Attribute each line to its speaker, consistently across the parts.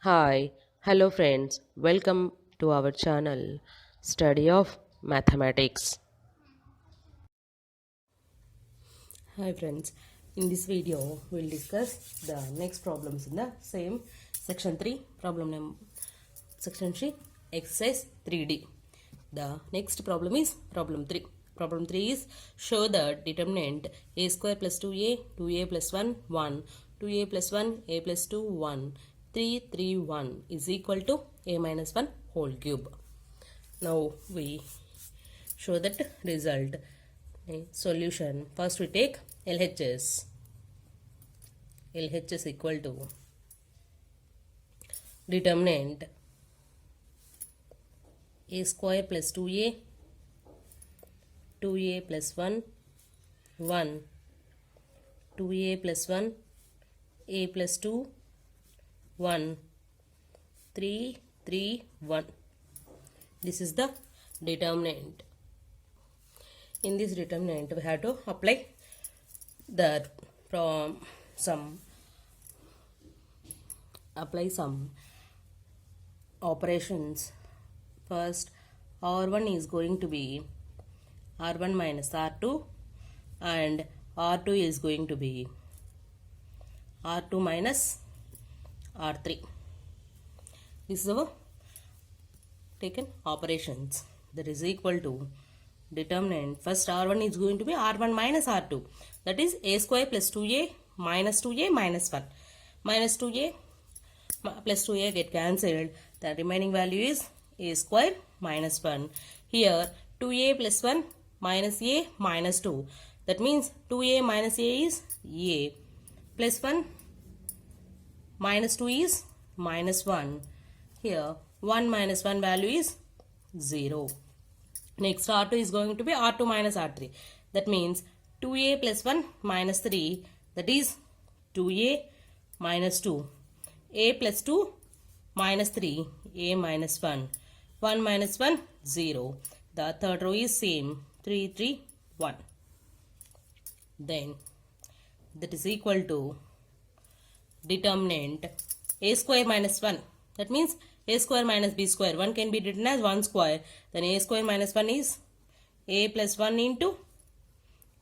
Speaker 1: Hi, hello friends, welcome to our channel Study of Mathematics. Hi friends, in this video we'll discuss the next problems in the same section 3 problem number section 3 exercise 3d. The next problem is problem 3. Problem 3 is show the determinant a square plus 2a, 2a plus 1, 1, 2a plus 1, a plus 2, 1, 3, 3, 1 is equal to a minus 1 whole cube. Now we show that result. Solution. First we take LHS. LHS equal to determinant a square plus 2a, 2a plus 1, 1, 2a plus 1, a plus 2, 1, 3, 3, 1. This is the determinant. In this determinant, we have to apply the some operations. First, R1 is going to be R1 minus R2 and R2 is going to be R2 minus R3. This is our taken operations. That is equal to determinant. First R1 is going to be R1 minus R2. That is a square plus 2a minus 2a minus 1. Minus 2a plus 2a get cancelled. The remaining value is a square minus 1. Here 2a plus 1 minus a minus 2. That means 2a minus a is a plus 1 minus 2 is minus 1. Here 1 minus 1 value is 0. Next R2 is going to be R2 minus R3. That means 2a plus 1 minus 3, that is 2a minus 2. A plus 2 minus 3, a minus 1. 1 minus 1, 0. The third row is same, 3, 3, 1. Then that is equal to determinant a square minus 1. That means a square minus b square. 1 can be written as 1 square. Then a square minus 1 is a plus 1 into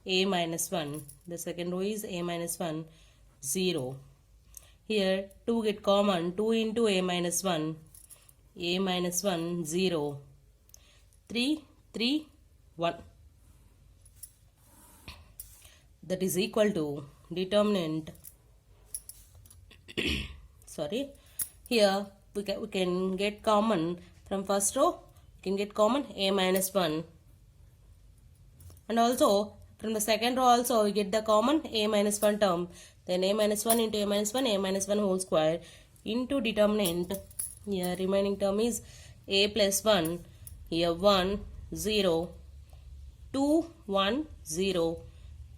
Speaker 1: a minus 1. The second row is a minus 1, 0. Here 2 get common. 2 into a minus 1. A minus 1, 0. 3, 3, 1. That is equal to determinant. Sorry. Here we can get common from first row. We can get common a minus 1. And also from the second row also we get the common a minus 1 term. Then a minus 1 into a minus 1 whole square into determinant. Here remaining term is a plus 1. Here 1, 0, 2, 1, 0,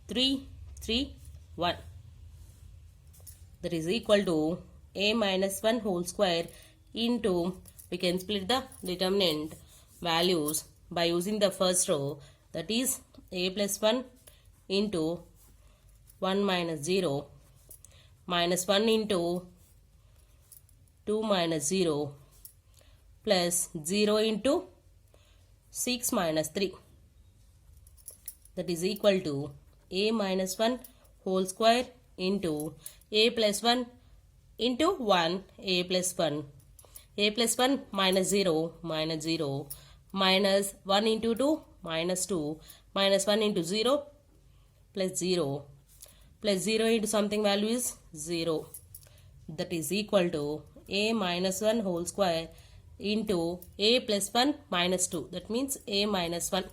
Speaker 1: 3, 3, 1. That is equal to a minus 1 whole square into, we can split the determinant values by using the first row, that is a plus 1 into 1 minus 0 minus 1 into 2 minus 0 plus 0 into 6 minus 3. That is equal to a minus 1 whole square into a plus 1 into 1, a plus 1. A plus 1 minus 0 minus 0 minus 1 into 2 minus 2 minus 1 into 0 plus 0 plus 0 into something value is 0. That is equal to a minus 1 whole square into a plus 1 minus 2. That means a minus 1.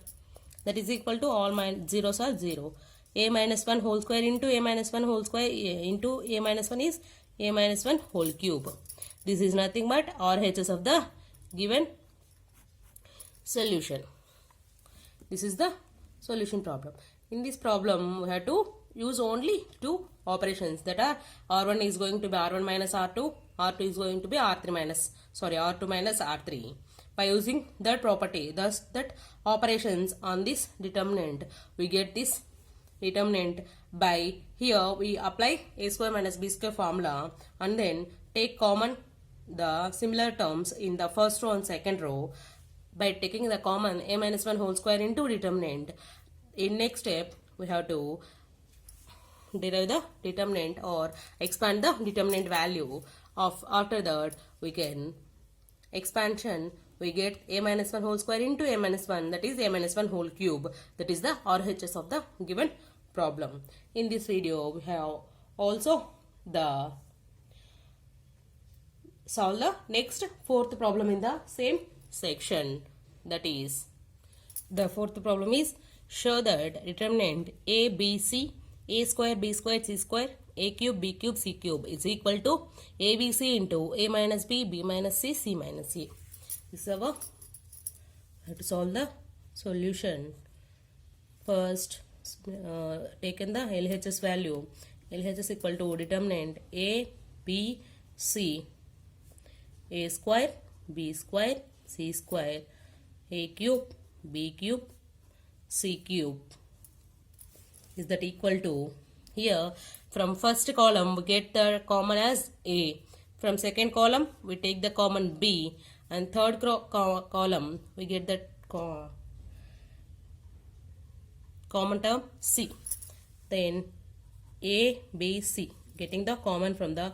Speaker 1: That is equal to all zeros are 0. A minus 1 whole square into a minus 1 whole square into a minus 1 is a minus 1 whole cube. This is nothing but RHS of the given solution. This is the solution problem. In this problem, we have to use only two operations, that are R1 is going to be R1 minus R2, R2 is going to be R2 minus R3. By using that property, thus that operations on this determinant, we get this determinant by here we apply a square minus b square formula and then take common the similar terms in the first row and second row by taking the common a minus 1 whole square into determinant. In next step, we have to derive the determinant or expand the determinant value of. After that, we can expansion, we get a minus 1 whole square into a minus 1, that is a minus 1 whole cube. That is the RHS of the given problem. In this video, we have also the solve the next fourth problem in the same section. That is, the fourth problem is show that determinant a, b, c, a square, b square, c square, a cube, b cube, c cube is equal to abc into a minus b, b minus c, c minus a. This is our, we have to solve the solution. First, taken the LHS value. LHS equal to determinant a, b, c, a square, b square, c square, a cube, b cube, c cube. Is that equal to, here from first column we get the common as a, from second column we take the common b, and third column we get the common term c. Then a, b, c, getting the common from the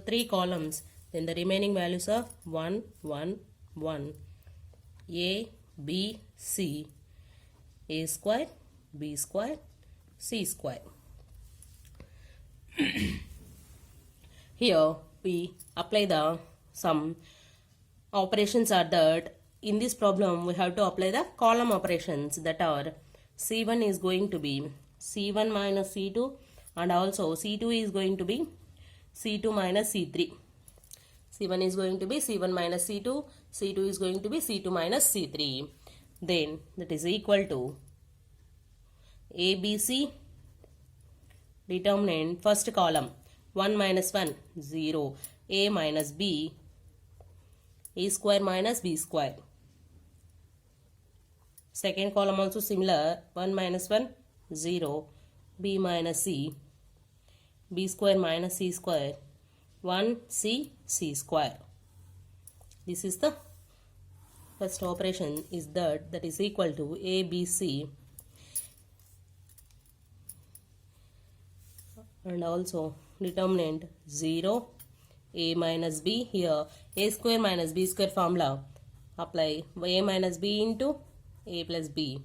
Speaker 1: three columns. Then the remaining values are 1, 1, 1. A, b, c, a square, b square, c square. Here we apply the some operations are that in this problem we have to apply the column operations, that are C1 is going to be C1 minus C2, and also C2 is going to be C2 minus C3. C1 is going to be C1 minus C2, C2 is going to be C2 minus C3. Then that is equal to ABC determinant first column 1 minus 1 0, a minus b, a square minus b square. Second column also similar, 1 minus 1 0, b minus c, b square minus c square, 1 c, c square. This is the first operation is that is equal to ABC, and also determinant 0, a minus b. Here a square minus b square formula apply, a minus b into a plus b.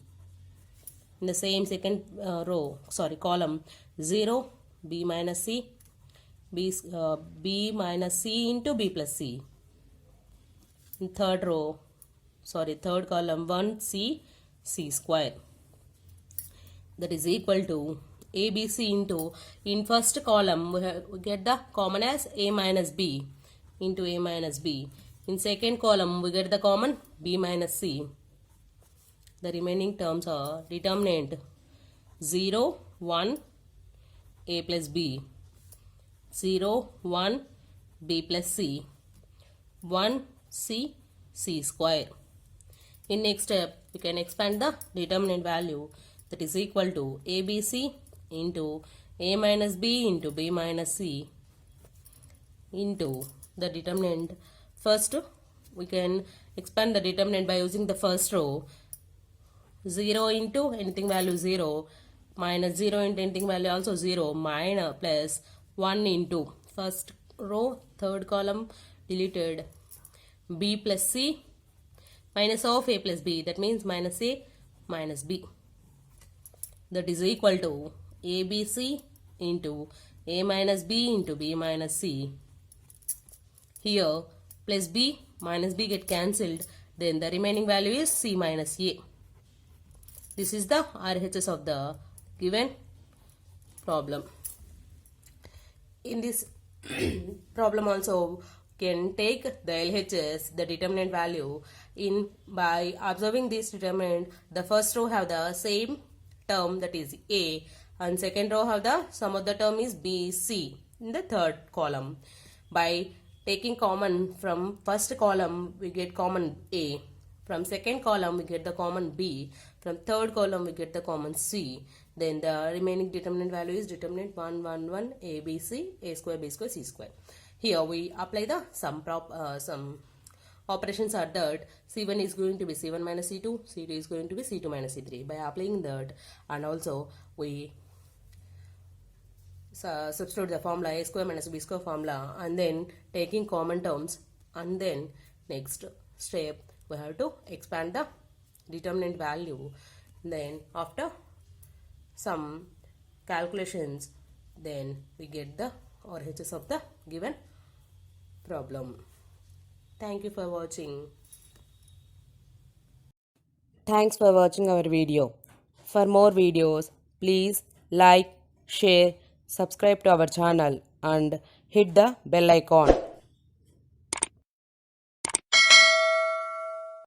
Speaker 1: In the same second column 0, b minus c, b minus c into b plus c. In third column 1 c, c square. That is equal to ABC into, in first column we get the common as a minus b into a minus b. In second column we get the common b minus c. The remaining terms are determinant 0, 1, a plus b, 0, 1, b plus c, 1 c, c square. In next step we can expand the determinant value, that is equal to ABC into a minus b into b minus c into the determinant. First we can expand the determinant by using the first row, 0 into anything value 0, minus 0 into anything value also 0, minus plus 1 into first row third column deleted, b plus c minus of a plus b, that means minus a minus b. That is equal to ABC into a minus b into b minus c. Here plus b minus b get cancelled, then the remaining value is c minus a. This is the RHS of the given problem. In this problem also can take the LHS, the determinant value, in by observing this determinant. The first row have the same term, that is a, and second row have the sum of the term is b, c in the third column. By taking common from first column we get common a, from second column we get the common b, from third column we get the common c. Then the remaining determinant value is determinant 1, 1, 1, a, b, c, a square, b square, c square. here we apply the some operations are that C1 is going to be C1 minus C2, C2 is going to be C2 minus C3. By applying that, and also we substitute the formula a square minus b square formula, and then taking common terms, and then next step we have to expand the determinant value. Then after some calculations, then we get the RHS of the given problem. Thank you for watching. Thanks for watching our video. For more videos, please like, share, subscribe to our channel and hit the bell icon.